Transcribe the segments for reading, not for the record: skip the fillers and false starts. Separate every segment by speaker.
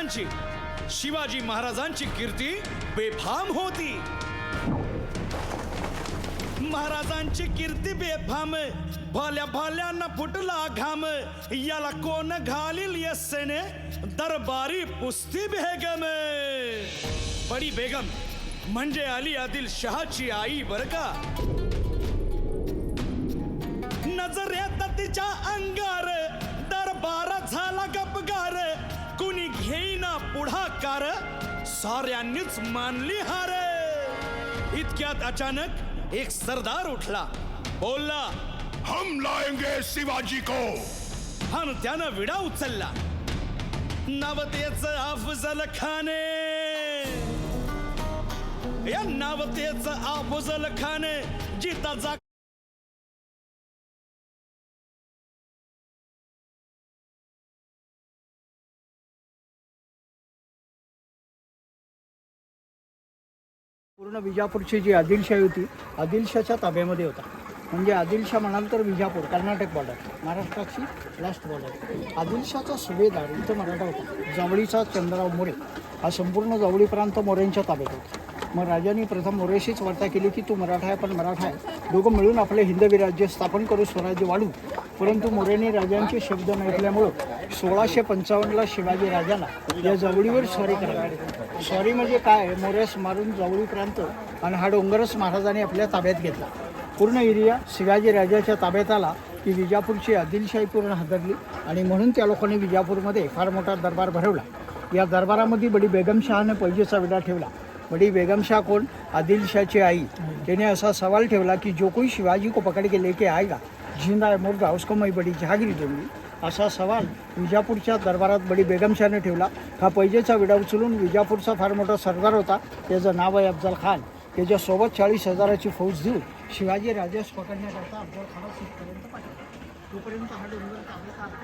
Speaker 1: महाराजांची शिवाजी महाराजांची कीर्ती बेफाम होती. महाराजांची कीर्ती बेफाम, भल्या भल्यांना फुटला घाम. याला कोण घालील यस्सेने दरबारी पुस्ती बेगम. बडी बेगम म्हणजे अली आदिल शहाची आई बर का. नजरेत तिच्या अंगार दरबार झाला गपगार. कुणी घेईना पुढाकार, साऱ्यांनीच मानली हार. इतक्यात अचानक एक सरदार उठला, बोलला,
Speaker 2: हम लाएंगे शिवाजी को.
Speaker 1: आणि त्यानं विडा उचलला. नावतेच अफजल खान. या नावतेच अफजल खान जिताचा
Speaker 3: पूर्ण विजापूरची जी आदिलशाही होती, आदिलशाच्या ताब्यामध्ये होता. म्हणजे आदिलशाह म्हणाल तर विजापूर कर्नाटक बॉर्डर, महाराष्ट्राची लास्ट बॉर्डर. आदिलशाचा सुभेदार इथं मराठा होता, जावळीचा चंद्रराव मोरे. हा संपूर्ण जावळी प्रांत मोऱ्यांच्या ताब्यात होता. मग राजांनी प्रथम मोरेशीच वार्ता केली की तू मराठा आहे, पण मराठा आहे, दोघं मिळून आपले हिंदवी राज्य स्थापन करू, स्वराज्य वाढू. परंतु मोऱ्यांनी राजांचे शब्द न ऐकल्यामुळं 1655ला शिवाजी राजाला या जावळीवर स्वारी करावी. स्वारी म्हणजे काय, मोऱ्यास मारून जावळी प्रांत आणि हा डोंगरच महाराजांनी आपल्या ताब्यात घेतला. पूर्ण एरिया शिवाजी राजाच्या ताब्यात आला की विजापूरची आदिलशाही पूर्ण हादरली आणि म्हणून त्या लोकांनी विजापूरमध्ये फार मोठा दरबार भरवला. या दरबारामध्ये बडी बेगमशहाने पैजेचा विडा ठेवला. बडी बेगमशाह कोण, आदिलशाहची आई. त्याने असा सवाल ठेवला की जो कोई शिवाजी को पकड़ के लेके आएगा जिंदा है मुर्दा उसको मैं बड़ी जहागिरी दूंगी. असा सवाल विजापूरच्या दरबारात बडी बेगमशाहने ठेवला. हा पैजेचा विडा उचलून विजापूरचा फार मोठा सरदार होता, त्याचं नाव आहे अफजल खान. त्याच्यासोबत 40,000ची फौज देऊन शिवाजी राजास पकडण्याकरता अफजल खानास इथपर्यंत पाठवला. तोपर्यंत हा डोंगर ताब्यात आला.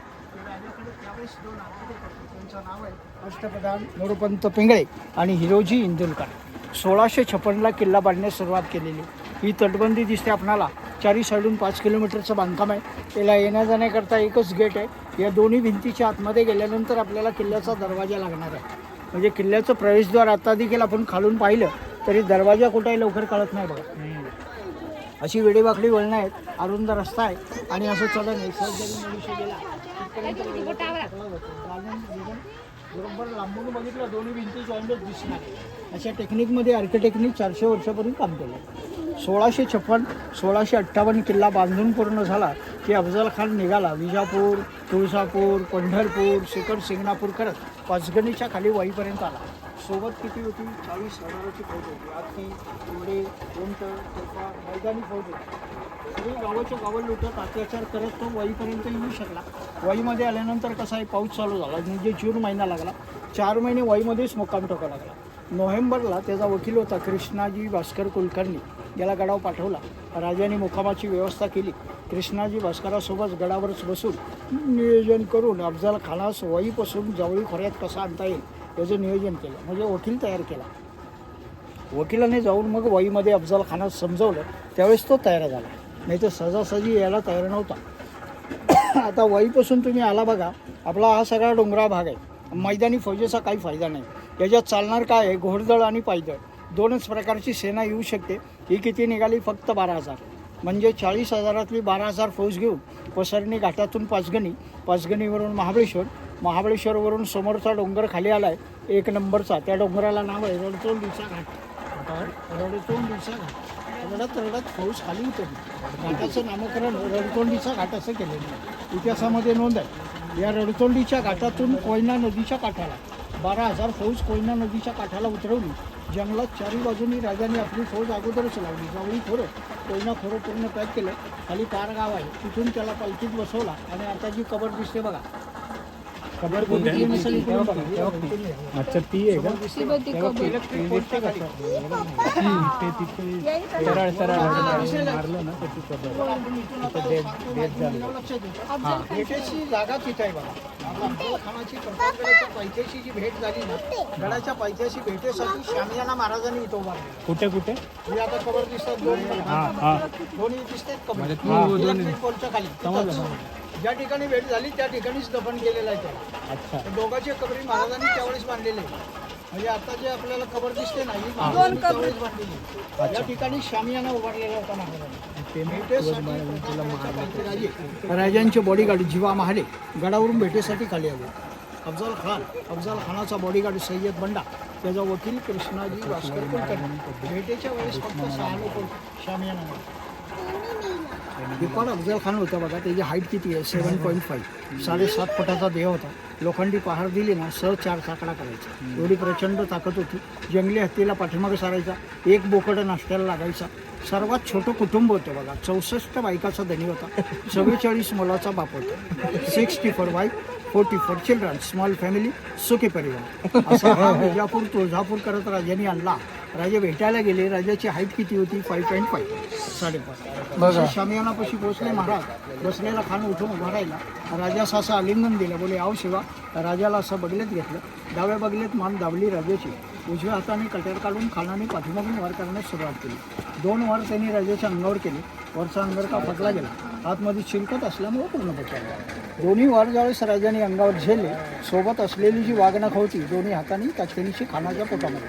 Speaker 3: राजाकडे त्यावेळेस 2 आर्किटेक्ट होते, त्यांचं नाव आहे अष्टप्रधान मोरोपंत पिंगळे आणि हिरोजी इंदुलकर. 1656ला किल्ला बांधण्यास सुरुवात केलेली. ही तटबंदी दिसते आपणाला. 4 साईडून 5 किलोमीटरचं बांधकाम आहे. त्याला येण्या जाण्याकरता एकच गेट आहे. या दोन्ही भिंतीच्या आतमध्ये गेल्यानंतर आपल्याला किल्ल्याचा दरवाजा लागणार आहे. म्हणजे किल्ल्याचं प्रवेशद्वार आता देखील आपण खालून पाहिलं तरी दरवाजा कुठेही लवकर कळत नाही बघा. अशी वेडेवाकडी वळणं आहेत, अरुंद रस्ता आहे आणि असं चढण आहे. सहज जरी मनुष्य गेला बरोबर लांबून बघितलं दोन्ही भिंती जॉईंटच दिसणार. अशा टेक्निकमध्ये आर्किटेक्टनी 400 वर्षापूर्वी काम केलं. 1656 1658 किल्ला बांधून पूर्ण झाला की अफजल खान निघाला. विजापूर, तुळजापूर, पंढरपूर, सिकड सिंगणापूर करत पाचगणीच्या खाली वाईपर्यंत आला. सोबत किती होती, 40,000ची फौज होती. हाती, घोडे, उंट, तोफा, मैदानी फौज होती. सगळी गावाच्या गावं लुटत अत्याचार करत तो वाईपर्यंत येऊ शकला. वाईमध्ये आल्यानंतर कसा आहे, पाऊस चालू झाला. म्हणजे जून महिना लागला. 4 महिने वाईमध्येच मुक्काम ठोकावा लागला. नोव्हेंबरला त्याचा वकील होता कृष्णाजी भास्कर कुलकर्णी, याला गडावर पाठवला. राजाने मुक्कामाची व्यवस्था केली. कृष्णाजी भास्करासोबत गडावरच बसून नियोजन करून अफजल खानास वाईपासून जावळी खोऱ्यात कसा आणता येईल याचं नियोजन केलं. म्हणजे वकील तयार केला. वकिलाने जाऊन मग वाईमध्ये अफजल खानास समजवलं. त्यावेळेस तो तयार झाला, नाही तर सहजासहजी यायला तयार नव्हता. आता वाईपासून तुम्ही आला बघा, आपला हा सगळा डोंगराळ भाग आहे. मैदानी फौजेचा काही फायदा नाही. याच्यात चालणार काय आहे, घोडदळ आणि पायदळ 2च प्रकारची सेना येऊ शकते. ही किती निघाली, फक्त 12,000. म्हणजे 40,000तली 12,000 फौज घेऊन पसरणी घाटातून पाचगणी, पाचगणीवरून महाबळेश्वर, महाबळेश्वरवरून समोरचा डोंगर खाली आला आहे 1 नंबरचा. त्या डोंगराला नाव आहे रणतोंडीचा घाट. रणतोंडीचा घाट. रडत रडत फौज खाली उतरली. घाटाचं नामकरण रणतोंडीचा घाट असं केलेलं आहे. इतिहासामध्ये नोंद आहे. या रणतोंडीच्या घाटातून कोयना नदीच्या काठाला 12,000 फौज कोयना नदीच्या काठाला उतरवली. जंगलात 4ही बाजूनी राजांनी आपली फौज अगोदरच लावली. जावळी खोरं, कोयना खोरं पूर्ण पॅक केलं. खाली पार गाव आहे, तिथून त्याला पालखीत बसवला. आणि आता जी कबर दिसते बघा, कबर बघितली नसेल इकडे बघा.
Speaker 4: अच्छा ती आहे का? मारलं ना त्याची
Speaker 3: भेटेची जागा तिथे आहे बघा. अफजल खानाची प्रतापगडाच्या पायथ्याशी जी भेट झाली ना, गडाच्या पायथ्याशी भेटेसाठी शामियाना महाराजांनी इथं उभारले.
Speaker 4: कुठे कुठे
Speaker 3: हे आता कबर दिसतात दोन्ही दिसतात कबर. पोलच्या खाली ज्या ठिकाणी भेट झाली त्या ठिकाणीच दफन केलेलं आहे त्याला.
Speaker 4: अच्छा
Speaker 3: तर दोघांची कबरी महाराजांनी त्यावेळेस बांधलेली आहे. म्हणजे आता जे आपल्याला कबर दिसते ना ही महाराजांनी त्यावेळेस बांधलेली. या ठिकाणी शामियाना उभारलेला होता महाराजांनी. राजांचे बॉडीगार्ड जीवा महाले गडावरून भेटेसाठी खाली आले. अफजल खानाचा बॉडीगार्ड सय्यद बंडा, त्याचा वकील कृष्णाजी भास्कर कुलकर्णी. भेटेच्या वेळेस फक्त 6 लोक शामियाना. पण अफजल खान होता बघा, त्याची हाईट किती आहे 7.5, 7.5 फुटाचा देह होता. लोखंडी पहार दिली ना 4 चाकडा करायचा. एवढी प्रचंड ताकद होती. जंगली हत्तीला पाठीमागे सारायचा. एक बोकडं नाश्त्याला लागायचा. सर्वात छोटं कुटुंब होतं बघा. 64 बायकाचा धनी होता. 44 मुलाचा बाप होता. 64 वाईफ, 44 चिल्ड्रन, स्मॉल फॅमिली, सुखी परिवार. असा हा विजापूर तुळजापूर करत राजांनी आणला. राजे भेटायला गेले. राजाची हाईट किती होती 5.5, 5.5. शामियानापाशी पोहोचले महाराज. बसलेला खान उठून उभा राहिला. राजास असं आलिंगन दिलं. बोले आव शिवा. राजाला असं बगलेत घेतलं. डाव्या बगलेत मान दाबली राजाची. उजव्या हाताने कट्यार काढून खानाने पाठीमागून वार करण्यास सुरुवात केली. 2 वार त्यांनी राजाच्या अंगावर केले. वरचा अंगरका फटला गेला. आतमध्ये चिलकत असल्यामुळे पूर्ण बचावला. दोन्ही वार ज्यावेळेस राजाने अंगावर झेलले, सोबत असलेली जी वाघनख होती दोन्ही हातांनी काचकेनीची खानाच्या पोटामध्ये.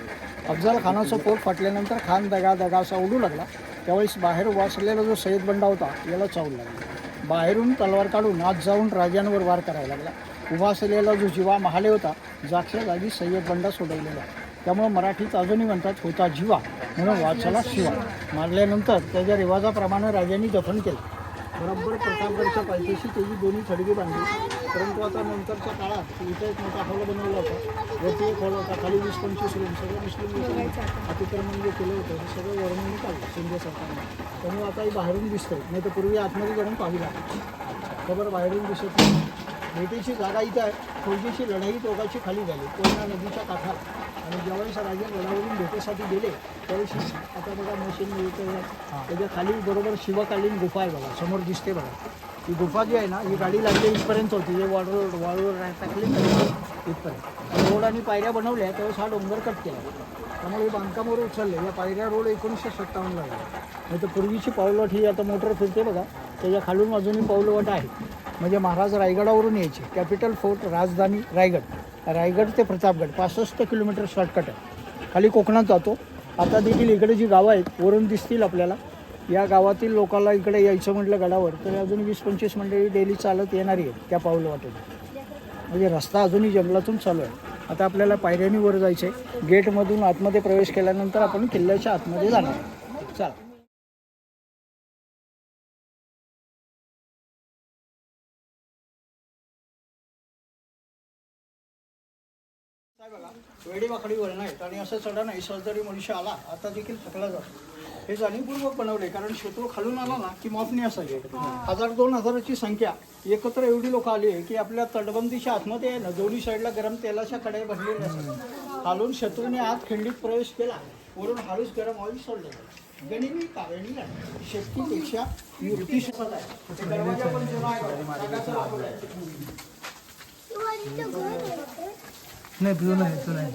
Speaker 3: अफजल खानाचं पोट फाटल्यानंतर खान दगा असा उडू लागला. त्यावेळेस बाहेर उभा असलेला जो सय्यद बंडा होता याला चावू लागला. बाहेरून तलवार काढून आत जाऊन राजांवर वार करायला लागला. उभा असलेला जो जीवा महाले होता जागच्या जागी सय्यद बंडा सोडवलेला. त्यामुळे मराठीत अजूनही म्हणतात होता जीवा म्हणून वाचला शिवा. मारल्यानंतर त्याच्या रिवाजाप्रमाणे राजांनी दफन केलं. बरोबर प्रतापगडच्या पायथ्याशी त्याची दोन्ही थडगी बांधली. परंतु आता नंतरच्या काळात इथं एक मोठा हॉल बनवला होता. वरती एक हॉल होता. खाली 20-25 रूम. सगळं मुस्लिम लोकांनी अतिक्रमण जे केलं होतं हे सगळं वरून काढलं शिंदे सरकारने. त्यामुळे आता ही बाहेरून दिसतंय. नाही तर पूर्वी आतमध्ये जाऊन पाहावी लागली. खबर बाहेरून दिसत नाही. भेटीची जागा इथं आहे. फौजेची लढाई दोघांची खाली झाली कोयना नदीच्या काठाला. आणि ज्यावेळेस राजे गडावरून भेटीसाठी गेले त्यावेळेस आता बघा मशीन मिळतं. त्याच्या खाली बरोबर शिवकालीन गुफा आहे बघा. समोर दिसते बघा. ही गुफा जी आहे ना ही गाडी लागली इथपर्यंत होती. जे वाळूवर टाकले इथपर्यंत. रोड आणि पायऱ्या बनवल्या त्यावेळेस हा डोंगर कट केला. त्यामुळे हे बांधकामावर उचलले. या पायऱ्या रोड 1957 लागला. नाही तर पूर्वीची पावलवाट ही आता मोटर फिरते बघा. त्याच्या खालून अजूनही पावलवाट आहे. म्हणजे महाराज रायगडावरून यायचे. कॅपिटल फोर्ट राजधानी रायगड ते प्रतापगड 65 किलोमीटर शॉर्टकट आहे. खाली कोकणात जातो. आता देखील इकडे जी गावं आहेत वरून दिसतील आपल्याला. या गावातील लोकांना इकडे यायचं म्हटलं गडावर तर अजून 20-25 मंडळी डेली चालत येणारी आहेत त्या पावलवाटेने. म्हणजे रस्ता अजूनही जंगलातून चालू आहे. आता आपल्याला पायऱ्यांनी वर जायचं आहे. गेटमधून आतमध्ये प्रवेश केल्यानंतर आपण किल्ल्याच्या आतमध्ये जाणार. चला. वेडी वाकडी वळण आहेत आणि असं चढा नाही. सहजरी मनुष्य आला आता देखील थकला जातो. हे जाणीवपूर्वक बनवले कारण शत्रू खालून आला ना की माफ नाही असायचे. 1000-2000ची संख्या एकत्र एवढी लोक आली की आपल्या तटबंदीच्या आतमध्ये आहे ना दोन्ही साईडला गरम तेलाच्या कढई भरलेल्या असतात. खालून शत्रूने आत खिंडीत प्रवेश केला. वरून हळूच गरम ऑइल सोडलं. गनिमी कावेणी आहे. शक्तीपेक्षा युक्ती शपथ आहे. ते दरवाजा पण जुना आहे.
Speaker 4: नाही तुझं नाही तुझं नाही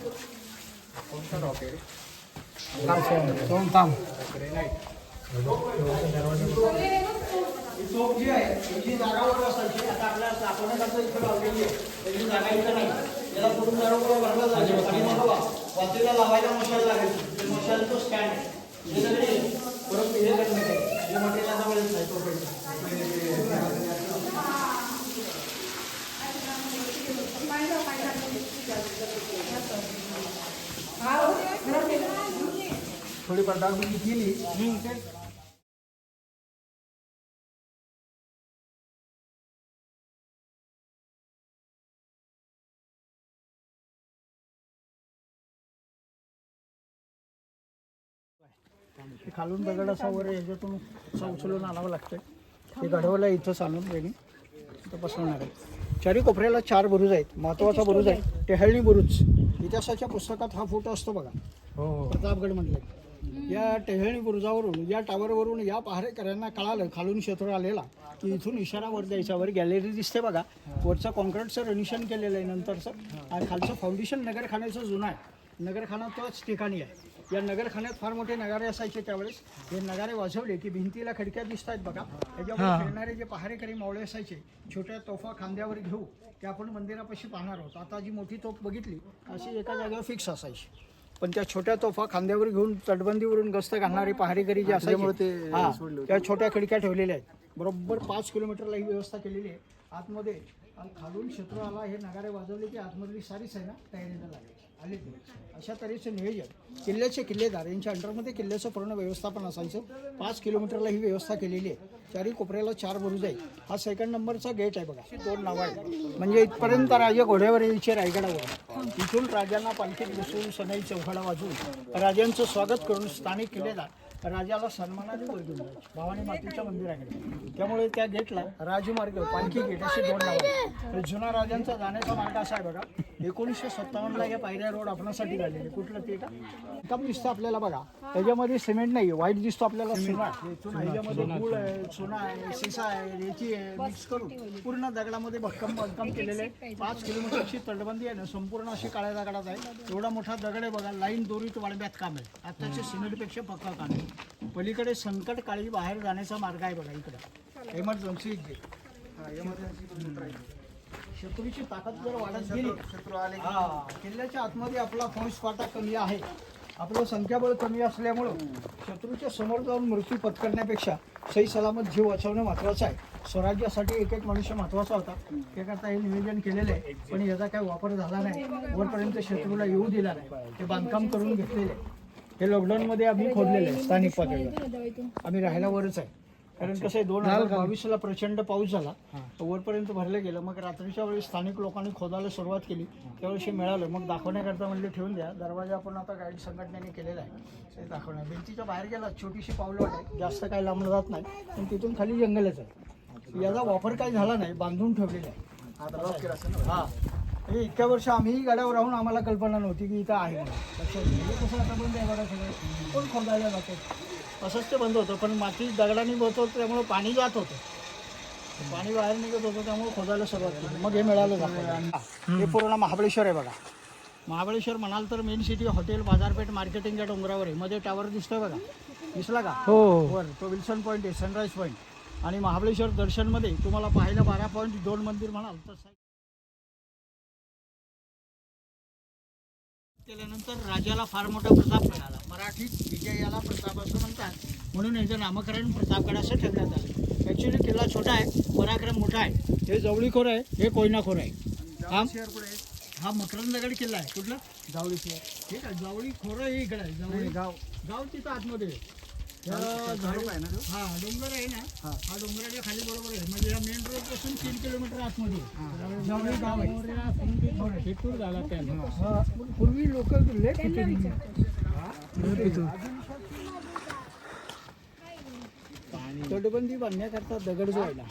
Speaker 3: चौक जी आहे त्याची जागा वर असायची. आता आपल्या स्थापनेचं इथं लावलेली आहे. त्याची जागा इथं नाही. याला कुठून दारोपुढे भरला जायचं आणि मग वातीला लावायला मशाल लागायची. मशालचं स्टँड आहे. हे सगळे परत हे करण्यात आहे. हे मटेरियलचा वेळेस नाही तोपर्यंत. थोडी पडताळणी केली. खालून दगड असा वर ह्याच्यातून उचलून आणावं लागतं. हे गडवलं इथंच आणून त्यांनी इथं बसवणार आहे. चारी कोपऱ्याला 4 बुरुज आहेत. महत्त्वाचा बुरुज आहे टेहळणी बुरुज. इतिहासाच्या पुस्तकात हा फोटो असतो बघा. प्रतापगड म्हटलं. या टेहळणी बुरुजावरून या टावरवरून या पहारेकऱ्यांना कळालं खालून शत्रू आलेला की इथून इशारा वर द्यायचा. वर गॅलरी दिसते बघा. वरचं कॉन्क्रीटचं रनिशन केलेलं आहे नंतरचं. आणि खालचं फाउंडेशन नगरखान्याचं जुनं आहे. नगरखाना तोच ठिकाणी आहे. या नगरखान्यात फार मोठे नगारे असायचे त्यावेळेस. हे नगारे वाजवले की भिंतीला खिडक्या दिसत आहेत बघा. त्याच्यावर फिरणारे जे पहारेकरी मावळे असायचे छोट्या तोफा खांद्यावर घेऊ ते आपण मंदिरापाशी पाहणार आहोत. आता जी मोठी तोफ बघितली अशी एका जागेवर फिक्स असायची, पण त्या छोट्या तोफा खांद्यावर घेऊन तटबंदीवरून गस्त घालणारे पहारेकरी जे असायचे त्या छोट्या खिडक्या ठेवलेल्या आहेत. बरोबर 5 किलोमीटरला ही व्यवस्था केलेली आहे. आतमध्ये आणि खालून शत्रू आला हे नगारे वाजवले की आतमधली सारी सेना तयारीला लागली आले ते. अशा तऱ्हेचं नियोजन किल्ल्याचे किल्लेदार यांच्या अंडरमध्ये किल्ल्याचं पूर्ण व्यवस्थापन असायचं. 5 किलोमीटरला ही व्यवस्था केलेली आहे. चारी कोपऱ्याला 4 बुरुज आहे. हा 2nd नंबरचा गेट आहे बघा. 2 नावं आहेत म्हणजे इथपर्यंत राजे घोड्यावर यायचे रायगडावर. इथून राजांना पालखीत बसून सनई चौघडा वाजवून राजांचं स्वागत करून स्थानिक किल्लेदार राजाला सन्मानाने वर घेऊन जायचे भवानी मातेच्या मंदिराकडे. त्यामुळे त्या गेटला राजमार्ग पालखी गेट अशी 2 नावं आहेत. तर जुना राजांचा जाण्याचा मार्ग असा आहे बघा. 1957ला या पायऱ्या रोड आपणासाठी काढलेले. कुठलं ते का काम दिसतं आपल्याला बघा. त्याच्यामध्ये सिमेंट नाही व्हाईट दिसतो आपल्याला. सोना ह्याच्यामध्ये गुळ आहे, सोना आहे, सिसा आहे, रेती आहे, मिक्स करून पूर्ण दगडामध्ये बांधकाम केलेलं आहे. 5 किलोमीटरची तटबंदी आहे ना संपूर्ण अशी काळ्या दगडात आहे. एवढा मोठा दगड आहे बघा. लाईन दोरीत वाळव्यात काम आहे. आताचे सिमेंटपेक्षा पक्का काम आहे. पलीकडे संकट काळी बाहेर जाण्याचा मार्ग आहे बघा. इकडं एमर्जन्सी शत्रूची ताकद जर वाढत गेली किल्ल्याच्या आतमध्ये आपला फौज फाटा कमी आहे. आपलं संख्याबळ कमी असल्यामुळं शत्रूच्या समोर जाऊन मृत्यू पत्करण्यापेक्षा सही सलामत जीव वाचवणं महत्त्वाचं आहे. स्वराज्यासाठी एक मनुष्य महत्त्वाचा होता. त्याकरता हे नियोजन केलेलं आहे, पण याचा काही वापर झाला नाही. वरपर्यंत शत्रूला येऊ दिला नाही. ते बांधकाम करून घेतलेले आहे. हे लॉकडाऊनमध्ये आम्ही खोदलेलं आहे. स्थानिक पातळीवर आम्ही राहायला वरच आहे. कारण कसं आहे 2022ला प्रचंड पाऊस झाला, वरपर्यंत भरलं गेलं. मग रात्रीच्या वेळी स्थानिक लोकांनी खोदायला सुरुवात केली. त्यावेळी मिळालं. मग दाखवण्याकरता म्हणले ठेवून द्या. दरवाजा आपण आता गाईड संघटनेने केलेला आहे ते दाखवणार. भिंतीच्या बाहेर गेला छोटीशी पावलवाट आहे. जास्त काही लांबलं जात नाही, पण तिथून खाली जंगलच आहे. याचा वापर काही झाला नाही, बांधून ठेवलेला आहे. हां म्हणजे इतक्या वर्ष आम्हीही गाड्यावर राहून आम्हाला कल्पना नव्हती की इथं आहे म्हणून. कसं आता बंद आहे बघा सगळं. कोण खोदायला जातो असंच ते बंद होतं. पण माती दगडाने होत होतं त्यामुळे पाणी जात होतं. पाणी बाहेर निघत होतं त्यामुळे खोदायला सुरुवात केली. मग हे मिळालं जातं. हे पूर्ण महाबळेश्वर आहे बघा. महाबळेश्वर म्हणाल तर मेन सिटी हॉटेल बाजारपेठ मार्केटिंग या डोंगरावर आहे. मध्ये टावर दिसतोय बघा. दिसला का? हो वर तो विल्सन पॉईंट आहे, सनराईज पॉईंट. आणि महाबळेश्वर दर्शनमध्ये तुम्हाला पाहायला 12.2 मंदिर म्हणाल तर केल्यानंतर राजाला फार मोठा प्रताप मिळाला. मराठीत विजयाला प्रताप असं म्हणतात, म्हणून याचं नामकरण प्रतापगड असं ठेवण्यात आलं. ॲक्च्युली किल्ला छोटा आहे, पराक्रम मोठा आहे. हे जवळीखोर आहे, हे कोयनाखोर आहे. हा मकरंदगड किल्ला आहे. कुठला? जावळी शहर. ठीक आहे. जावळी खोरं हे इकडे आहे. जावळी गाव तिथं आतमध्ये आहे. हा डोंगर आहे ना, हा डोंगराच्या खाली बरोबर आहे. म्हणजे या मेन रोड पासून 3 किलोमीटर आतमध्ये जावळी गाव आहे. झाला त्या पूर्वी लोक तटबंदी बांधण्याकरता दगड जो आहे ना,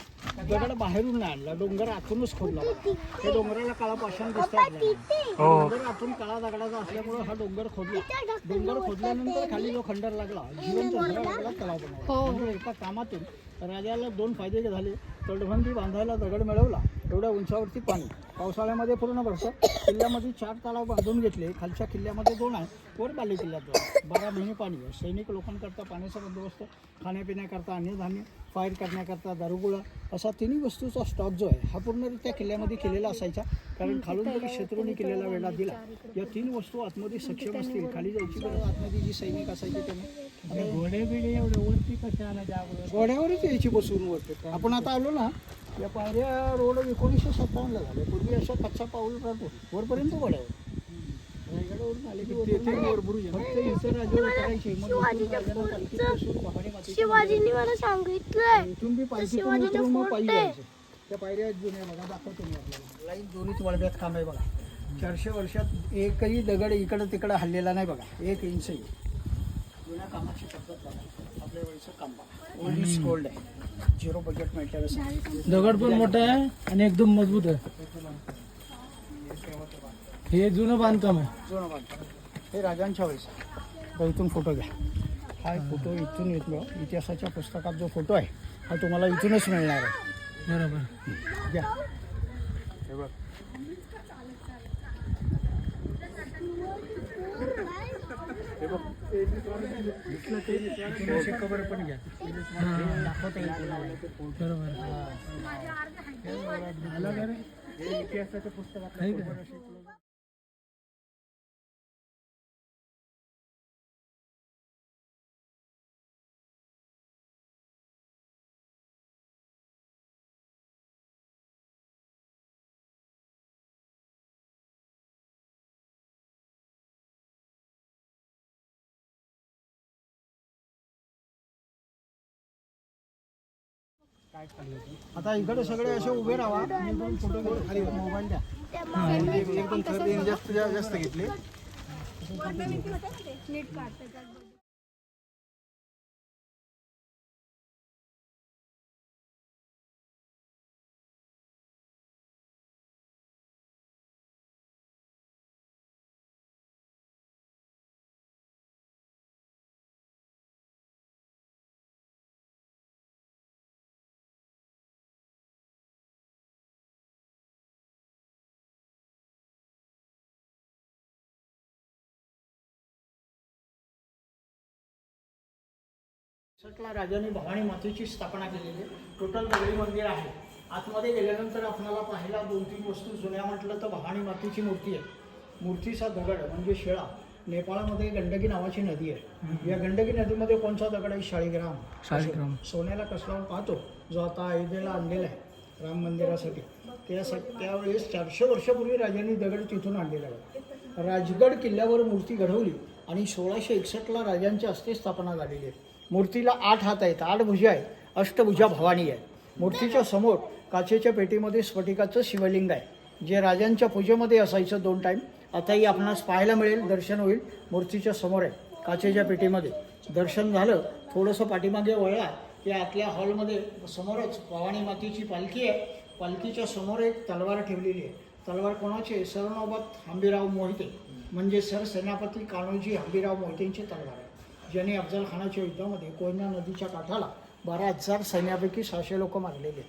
Speaker 3: दगड बाहेरून नाही आणला, डोंगर आतूनच खोदला. त्या डोंगराला काळा पाषाण दिसतात. डोंगर आतून काळा दगडाचा असल्यामुळे हा डोंगर खोदला. डोंगर खोदल्यानंतर खाली जो खंडर लागला, जिवंत लागला, तलाव बनवला. म्हणजे एका कामातून राजाला 2 फायदे झाले. तटबंदी बांधायला दगड मिळवला, एवढ्या उंचावरती पाणी पावसाळ्यामध्ये पूर्ण भरतं. किल्ल्यामध्ये 4 तलाव बांधून घेतले. खालच्या किल्ल्यामध्ये 2 आहे, वर बाले किल्ल्यात 2. 12 महिने पाणी आहे. सैनिक लोकांकरता पाण्याचा बंदोबस्त, खाण्यापिण्याकरता अन्नधान्य, फायर करण्याकरता दारुगोळा असा 3 वस्तूचा स्टॉक जो आहे हा पूर्णरित्या किल्ल्यामध्ये केलेला असायचा. कारण खालून जरी शत्रूने किल्ल्याला वेढा दिला, या 3 वस्तू आतमध्ये सक्षम असतील, खाली जायची गरज आतमध्ये जी सैनिक असायचे त्यांनी घोडे बिडे एवढे वरती कसे आणायचे? घोड्यावरच यायची बसून वरती. आपण आता आलो ना, या पायऱ्या रोड 1957ला झाले. पूर्वी अशा कच्चा पाऊल राहतो वरपर्यंत घोड्यावर. रायगडावरून आले की
Speaker 5: शिवाजींनी मला सांगितलंय
Speaker 3: इथून बी पायथी मग पायी जायचं. त्या पायऱ्या जुन्या बघा, दाखवतो मी आपल्याला. लाईन दोन्हीच वळव्यात काम आहे बघा. 400 वर्षात एकही दगड इकडं तिकडं हल्लेला नाही बघा, 1 इंचही. जुन्या कामाची पद्धत बघा. आपल्या वेळेचं काम बघा, ओल्ड इज गोल्ड आहे. 0 बजेट मिळतं.
Speaker 4: दगड पण मोठा आहे आणि एकदम मजबूत आहे. हे जुनं बांधकाम आहे.
Speaker 3: जुनं बांधकाम हे राजांच्या वेळेस. इथून फोटो घ्या. हा फोटो इथून येतो. इतिहासाच्या पुस्तकात जो फोटो आहे हा तुम्हाला इथूनच मिळणार आहे.
Speaker 4: बरोबर
Speaker 3: घ्या. हे बघ. असे कवर पण घ्या दाखवता येईल कोणाला.
Speaker 4: बरोबर आला का रे?
Speaker 3: इतिहासाच्या पुस्तकात
Speaker 4: आहे का?
Speaker 3: आता इकडे सगळे असे उभे राहा आणि दोन फोटो घेऊ. खाली मोबाईल द्या.
Speaker 5: एकदम
Speaker 3: जास्त घेतले.
Speaker 5: नीट काढतात.
Speaker 3: ला राजाने भवानी मातेची स्थापना केलेली आहे. टोटल दगडी मंदिर आहे. आतमध्ये गेल्यानंतर आपल्याला पाहायला 2-3 वस्तू जुन्या म्हटलं तर भवानी मातेची मूर्ती आहे. मूर्तीचा दगड म्हणजे शिळा. नेपाळमध्ये गंडकी नावाची नदी आहे. या गंडकी नदीमध्ये कोणचा दगड आहे? शाळीग्राम. सोन्याला कसला पाहतो जो आता अयोध्येला आणलेला आहे राम मंदिरासाठी. त्यावेळेस 400 वर्षापूर्वी राजांनी दगड तिथून आणलेला आहे. राजगड किल्ल्यावर मूर्ती घडवली आणि 1661 राजांच्या हस्ते स्थापना झालेली आहे. मूर्तीला 8 हात आहेत, 8 भुजा आहेत, अष्टभुजा भवानी आहे. मूर्तीच्या समोर काचेच्या पेटीमध्ये स्फटिकाचं शिवलिंग आहे जे राजांच्या पूजेमध्ये असायचं 2 टाईम. आताही आपणास पाहायला मिळेल, दर्शन होईल. मूर्तीच्या समोर आहे काचेच्या पेटीमध्ये. दर्शन झालं, थोडंसं पाठीमागे वळला की आतल्या हॉलमध्ये समोरच भवानी मातेची पालखी आहे. पालखीच्या समोर एक तलवार ठेवलेली आहे. तलवार कोणाची? सरनौबत हंबीराव मोहिते म्हणजे सरसेनापती कान्होजी हंबीराव मोहितेंची तलवार आहे, ज्याने अफजल खानाच्या युद्धामध्ये कोयना नदीच्या काठाला 12,000 सैन्यापैकी 600 लोक मारलेले.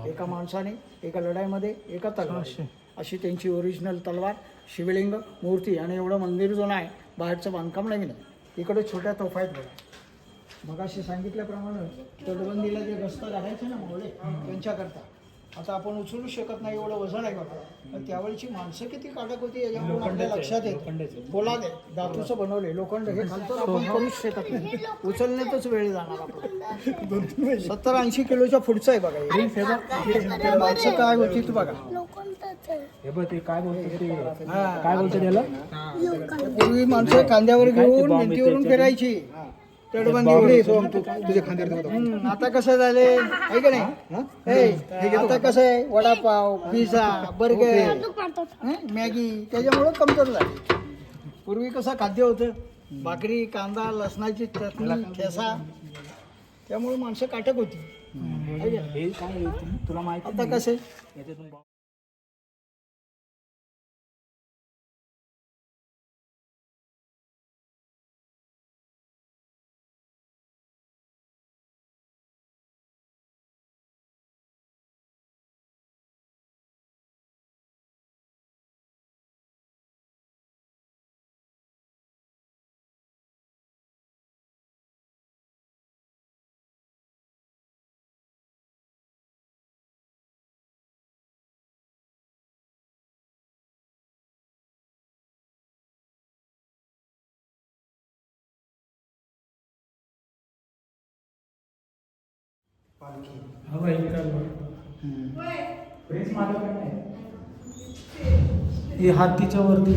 Speaker 3: एका माणसाने, एका लढाईमध्ये, एका तलवार. अशी त्यांची ओरिजिनल तलवार, शिवलिंग, मूर्ती आणि एवढं मंदिर जुनं आहे. बाहेरचं बांधकाम नवीन आहे. इकडे छोट्या तोफा आहेत बघा. मगाशी सांगितल्याप्रमाणे तटबंदीला जे रस्ता काढायचे ना मोहळे त्यांच्याकरता. आता आपण उचलू शकत नाही एवढं वजन आहे बघा. पण त्यावेळची माणसं किती काटक होती याच्यामुळे आपल्या लक्षात येतं. पोलाद आहे, धातूचं बनवले, लोखंड. हे खालचं आपण करूच शकत नाही, उचलण्यातच वेळ जाणार आपला. 70-80 किलोच्या पुढचं आहे बघा हे. माणसं काय होती तू बघा.
Speaker 4: हे बघ ते काय बोलतो ते काय बोलतो त्याला?
Speaker 3: पूर्वी माणसं खांद्यावर घेऊन भिंतीवरून फिरायची. तटबंदी तुझ्या खांद्यावर. आता कसं झाले आहे का नाही? आता कसं आहे, वडापाव, पिझ्झा, बर्गर, मॅगी त्याच्यामुळं कमतर झाले. पूर्वी कसं खाद्य होतं? भाकरी, कांदा, लसणाची चटणी, ठेसा. त्यामुळे माणसं काटक होती.
Speaker 4: तुला माहिती
Speaker 3: आता कसं आहे?
Speaker 4: हवा हे हातीच्या वरती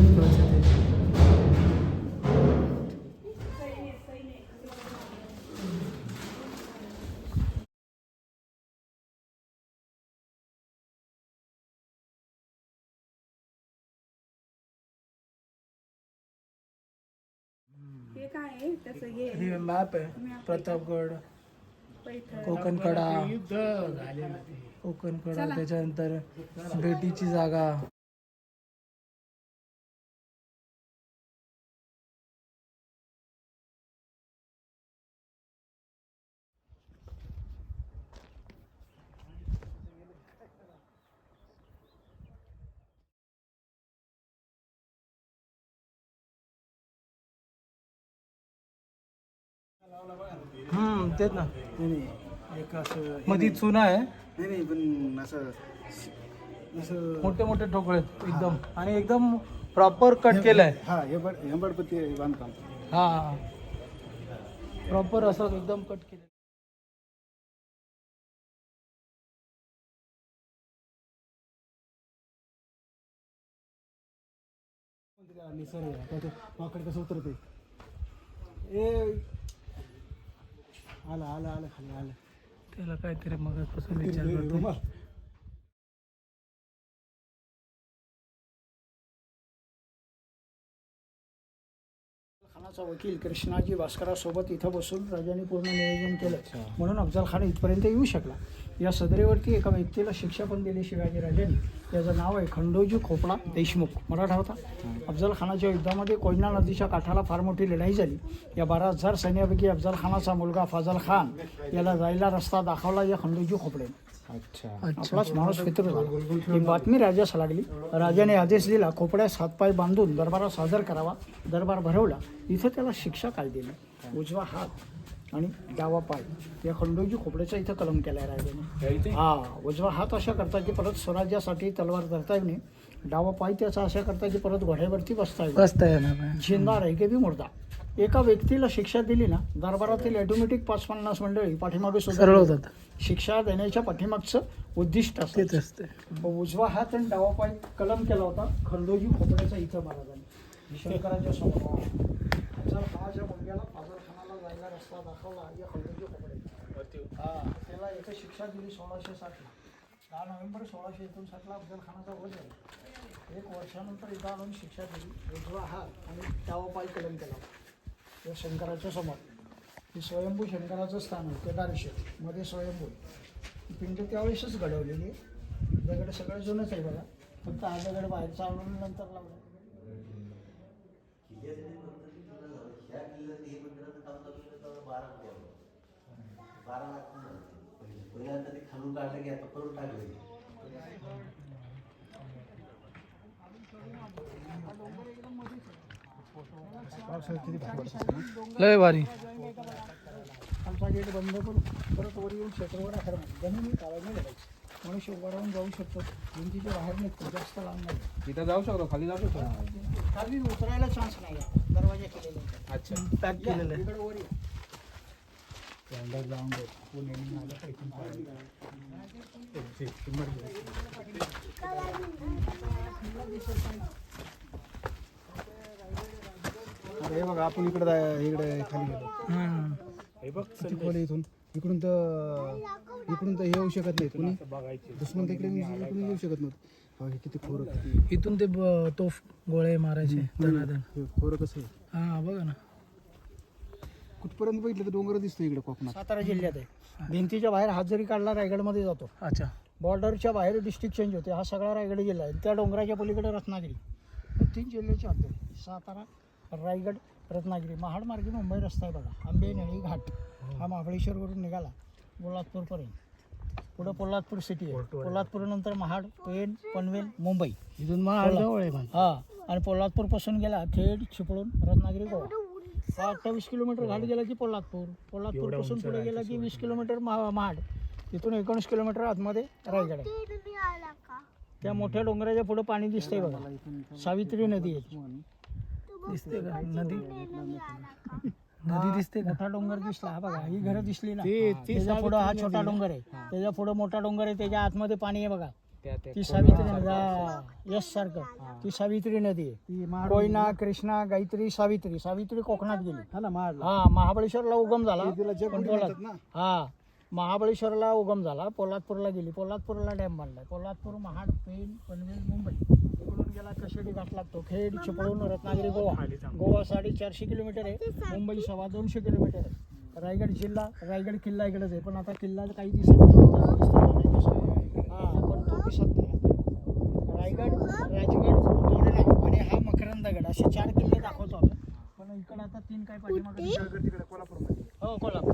Speaker 6: हे काय आहे त्याचं हे
Speaker 4: हे मॅप आहे. प्रतापगड, कोकणकडा, त्याच्यानंतर भेटीची जागा. तेच ना.
Speaker 3: एक असं
Speaker 4: मध्ये चुना आहे,
Speaker 3: नाही पण असं असं
Speaker 4: मोठे मोठे ठोकळे एकदम, आणि एकदम प्रॉपर कट केलाय.
Speaker 3: हा हेंबडपती बांधकाम.
Speaker 4: हा, प्रॉपर असं एकदम कट केलं.
Speaker 3: माकड कसं उतरते ए आलं आलं आलं खाली आलं
Speaker 4: त्याला काहीतरी मगापासून विचार करतोय.
Speaker 3: रुमाल. खानाचा वकील कृष्णाजी भास्करासोबत इथं बसून राजाने पूर्ण नियोजन केलं, म्हणून अफजल खान इथपर्यंत येऊ शकला. या सदरेवरती एका व्यक्तीला शिक्षा पण दिली शिवाजी राजांनी. त्याचं नाव आहे खंडोजी खोपडा देशमुख, मराठा होता. अफजल खानाच्या युद्धामध्ये कोयना नदीच्या काठाला फार मोठी लढाई झाली. या 12,000 सैन्यापैकी अफजल खानाचा मुलगा फजल खान याला जायला रस्ता दाखवला या खंडोजी खोपड्याने. आपलाच माणूस पितृ झाला. ही बातमी राजास लागली. राजाने आदेश दिला खोपड्यास हातपाय बांधून दरबारात हजर करावा. दरबार भरवला. इथं त्याला शिक्षा काय दिली? उजवा हात आणि डावा पाय या खंडोजी खोपड्याचा इथं कलम केलाय राजाने. हा, उजवा हात अशा करता की परत स्वराज्यासाठी तलवार धरता येणे, डावा पाय त्याचा अशा करता की परत घोड्यावरती बसता येईल, झिंदा राही की बी मुर्दा. एका व्यक्तीला शिक्षा दिली ना, दरबारातील ऑटोमॅटिक 5-50 मंडळी पाठीमागे सरळ होतात. शिक्षा देण्याच्या पाठीमागचं उद्दिष्ट असते. उजवा हात आणि डावा पाय कलम केला होता खंडोजी खोपड्याचा इथं महाराजांनी. शंकराच्या समोर अफजल खानाच्या मुलग्याला फाजल खानाला जायला रस्ता दाखवला या खंडोजी खोपड्याने. हा, त्याला इथं शिक्षा दिली 1660 ला. 10 नोव्हेंबर 1659 ला अफजल खानाचा वध झाला. 1 वर्षानंतर इथं आणून शिक्षा दिली. उजवा हात आणि डावा पाय कलम केला या शंकराच्या समोर. हे स्वयंभू शंकराचं स्थान आहे. केदारेश्वर मध्ये स्वयंभू पिंड त्यावेळेसच घडवलेली आहे. दगड सगळं जुनंच आहे बघा, फक्त हा दगड बाहेरचा आणून नंतर लावला.
Speaker 4: लय भारी.
Speaker 3: खालचा गेट बंद करून परत वर येऊन शटरवर आखर जमिनी काळाने लढायची. मनुष्य उभा राहून जाऊ शकतो, भिंतीच्या बाहेर निघतो, जास्त लांब नाही.
Speaker 4: तिथं जाऊ शकतो, खाली जाऊ शकतो.
Speaker 3: खाली उतरायला चान्स नाही आहे, दरवाजा केलेला आहे.
Speaker 4: अच्छा, पॅक केलेलं आहे.
Speaker 3: इकडे वर जाऊन पुणे आलं पाहिजे. हे बघा, आपण इकडे खाली गेलो. हे बघ खोल इथून, इकडून तर हे येऊ शकत नाही कोणी. दुश्मन तिकडे इकडून येऊ शकत नव्हतं. हे किती खोरं,
Speaker 4: इथून ते तोफ गोळे मारायचे दनादन.
Speaker 3: खोरं कसं आहे.
Speaker 4: हा, बघा ना,
Speaker 3: कुठपर्यंत बघितलं तर डोंगर दिसतो इकडे कोकणात. सातारा जिल्ह्यात आहे. भिंतीच्या बाहेर हात जरी काढला रायगडमध्ये जातो.
Speaker 4: अच्छा,
Speaker 3: बॉर्डरच्या बाहेर डिस्ट्रिक्ट चेंज होते. हा सगळा रायगड जिल्हा आहे. त्या डोंगराच्या पलीकडे रत्नागिरी. 3 जिल्ह्याची हद्द आहे. सातारा, रायगड, रत्नागिरी. महाड मार्गे मुंबई रस्ता आहे बघा. आंबे नळी घाट हा महाबळेश्वरवरून निघाला पोलादपूरपर्यंत. पुढं पोलादपूर सिटी आहे. पोलादपूर नंतर महाड, पेण, पनवेल, मुंबई. इथून महाड जवळ आहे. हा, आणि पोलादपूरपासून गेला खेड, चिपळूण, रत्नागिरी, गोवा. हा 28 किलोमीटर घाट गेला की पोलादपूरपासून पुढे गेला की 20 किलोमीटर महाड. तिथून 19 किलोमीटर आतमध्ये रायगड आहे. त्या मोठ्या डोंगराच्या पुढे पाणी दिसतंय बघा, सावित्री नदी आहे.
Speaker 4: दिसते का नदी? नदी दिसते का?
Speaker 3: मोठा डोंगर दिसला हा बघा, ही घरं दिसली ना. त्याच्या पुढं हा छोटा डोंगर आहे, त्याच्या पुढं मोठा डोंगर आहे, त्याच्या आतमध्ये पाणी आहे बघा. ती सावित्री नदी. यश सारखं ती सावित्री नदी आहे. कोयना, कृष्णा, गायत्री, सावित्री. सावित्री कोकणात गेली. हा, महाबळेश्वरला उगम झाला. हा, महाबळेश्वरला उगम झाला, पोलादपूरला गेली. पोलादपूरला डॅम बांधलाय. पोलादपूर, महाड, पेण, पनवेल, मुंबई. इकडून गेला कशेडी घाट लागतो. खेड, चिपळूण, रत्नागिरी, गोवा. गोवा 450 किलोमीटर आहे. मुंबई 225 किलोमीटर आहे. रायगड जिल्हा, रायगड किल्ला इकडेच आहे, पण आता किल्ला काही दिसत नाही. हा, पण तो दिसत नाही. रायगड, राजगड, तोरणा आणि हा मकरंदगड असे 4 किल्ले दाखवतो आपण. पण इकडे आता 3 काय पाठीमागे तिकडे कोल्हापूरमध्ये. हो, कोल्हापूर.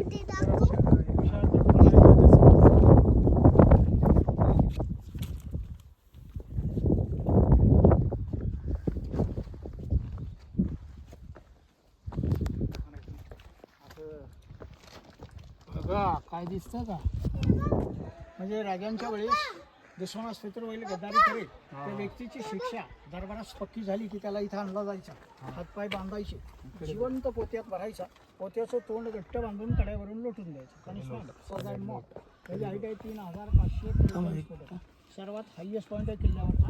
Speaker 3: बघा काय दिसतं का, म्हणजे राजांच्या वेळेस दुश्मनास पित्र वगैरे गद्दारी करेल त्या व्यक्तीची शिक्षा दरबारात पक्की झाली की त्याला इथं आणला जायचा, हातपाय बांधायचे, जिवंत पोत्यात भरायचा, पोत्याचं तोंड घट्ट बांधून कड्यावरून लोटून द्यायचं. त्याची हाईट आहे 3500 फूट. सर्वात हायएस्ट पॉईंट आहे किल्ल्यावरचा.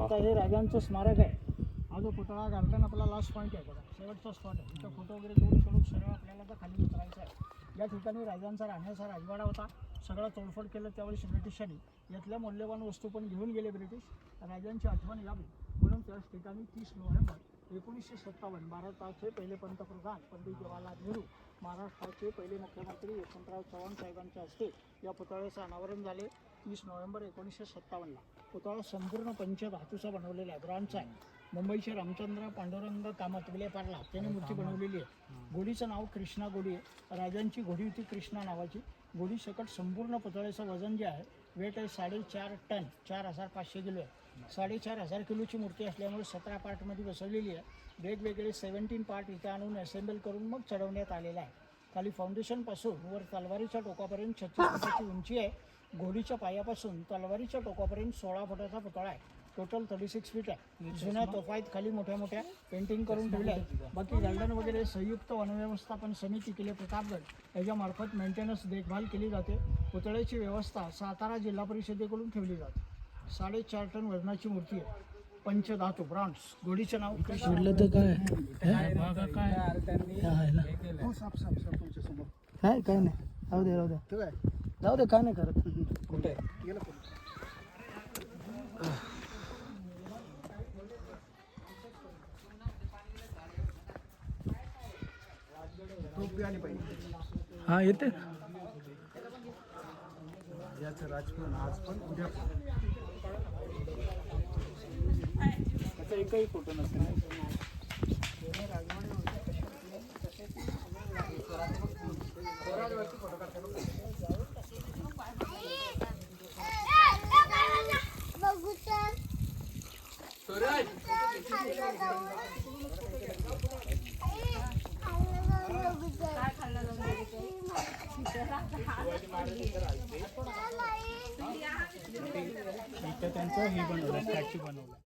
Speaker 3: आता हे राजांचं स्मारक आहे. हा जो पुतळा गार्डन आपला लास्ट पॉईंट आहे बघा, शेवटचा स्पॉट आहे. इथं फोटो वगैरे करून सरळ आपल्याला तर खाली उतरायचं आहे. या ठिकाणी राजांचा राहण्याचा राजवाडा होता. सगळं तोडफोड केलं त्यावेळेस ब्रिटिशांनी. यातल्या मौल्यवान वस्तू पण घेऊन गेले ब्रिटिश. राजांची आठवण यावी म्हणून त्याच ठिकाणी 30 नोव्हेंबर 1957 भारताचे पहिले पंतप्रधान पंडित जवाहरलाल नेहरू, महाराष्ट्राचे पहिले मुख्यमंत्री यशवंतराव चव्हाण साहेबांच्या हस्ते या पुतळ्याचं अनावरण झाले 30 नोव्हेंबर 1957ला. पुतळा संपूर्ण पंचधातूचा बनवलेला आहे, ब्रॉन्झचा आहे. मुंबईचे रामचंद्र पांडुरंग कामत विलेपार्ला त्याने मूर्ती बनवलेली आहे. घोडीचं नाव कृष्णा घोडी आहे. राजांची घोडी होती कृष्णा नावाची. घोडी सकट संपूर्ण पुतळ्याचं वजन जे आहे, वेट आहे 4.5 टन, 4500 किलो आहे. 4500 किलोची मूर्ती असल्यामुळे 17 पार्टमध्ये बसवलेली आहे. वेगवेगळे 17 पार्ट इथं आणून असेंबल करून मग चढवण्यात आलेला आहे. खाली फाउंडेशनपासून वर तलवारीच्या टोकापर्यंत 36 फुटाची उंची आहे. घोडीच्या पायापासून तलवारीच्या टोकापर्यंत 16 फुटाचा पुतळा आहे. टोटल 36 फीट आहे. जुन्या तोफा आहेत खाली मोठ्या मोठ्या पेंटिंग करून ठेवल्या आहेत. बाकी गार्डन वगैरे संयुक्त वनव्यवस्थापन समिती किल्ले प्रतापगड याच्यामार्फत मेंटेनन्स देखभाल केली जाते. पुतळ्याची व्यवस्था सातारा जिल्हा परिषदेकडून ठेवली जाते. 4.5 टन वजनाची मूर्ती आहे. पंचधातू ब्रॉन्झ. घोडीचं नाव
Speaker 4: सोडलं तर काय काय नाही, राहू दे जाऊ दे, काय नाही करत. कुठे हा येते याचं राजकारण आज पण उद्या पण त्याचा एकही फोटो नसेल. त्यांचं हे बनवलं, स्टॅच्यू बनवलं.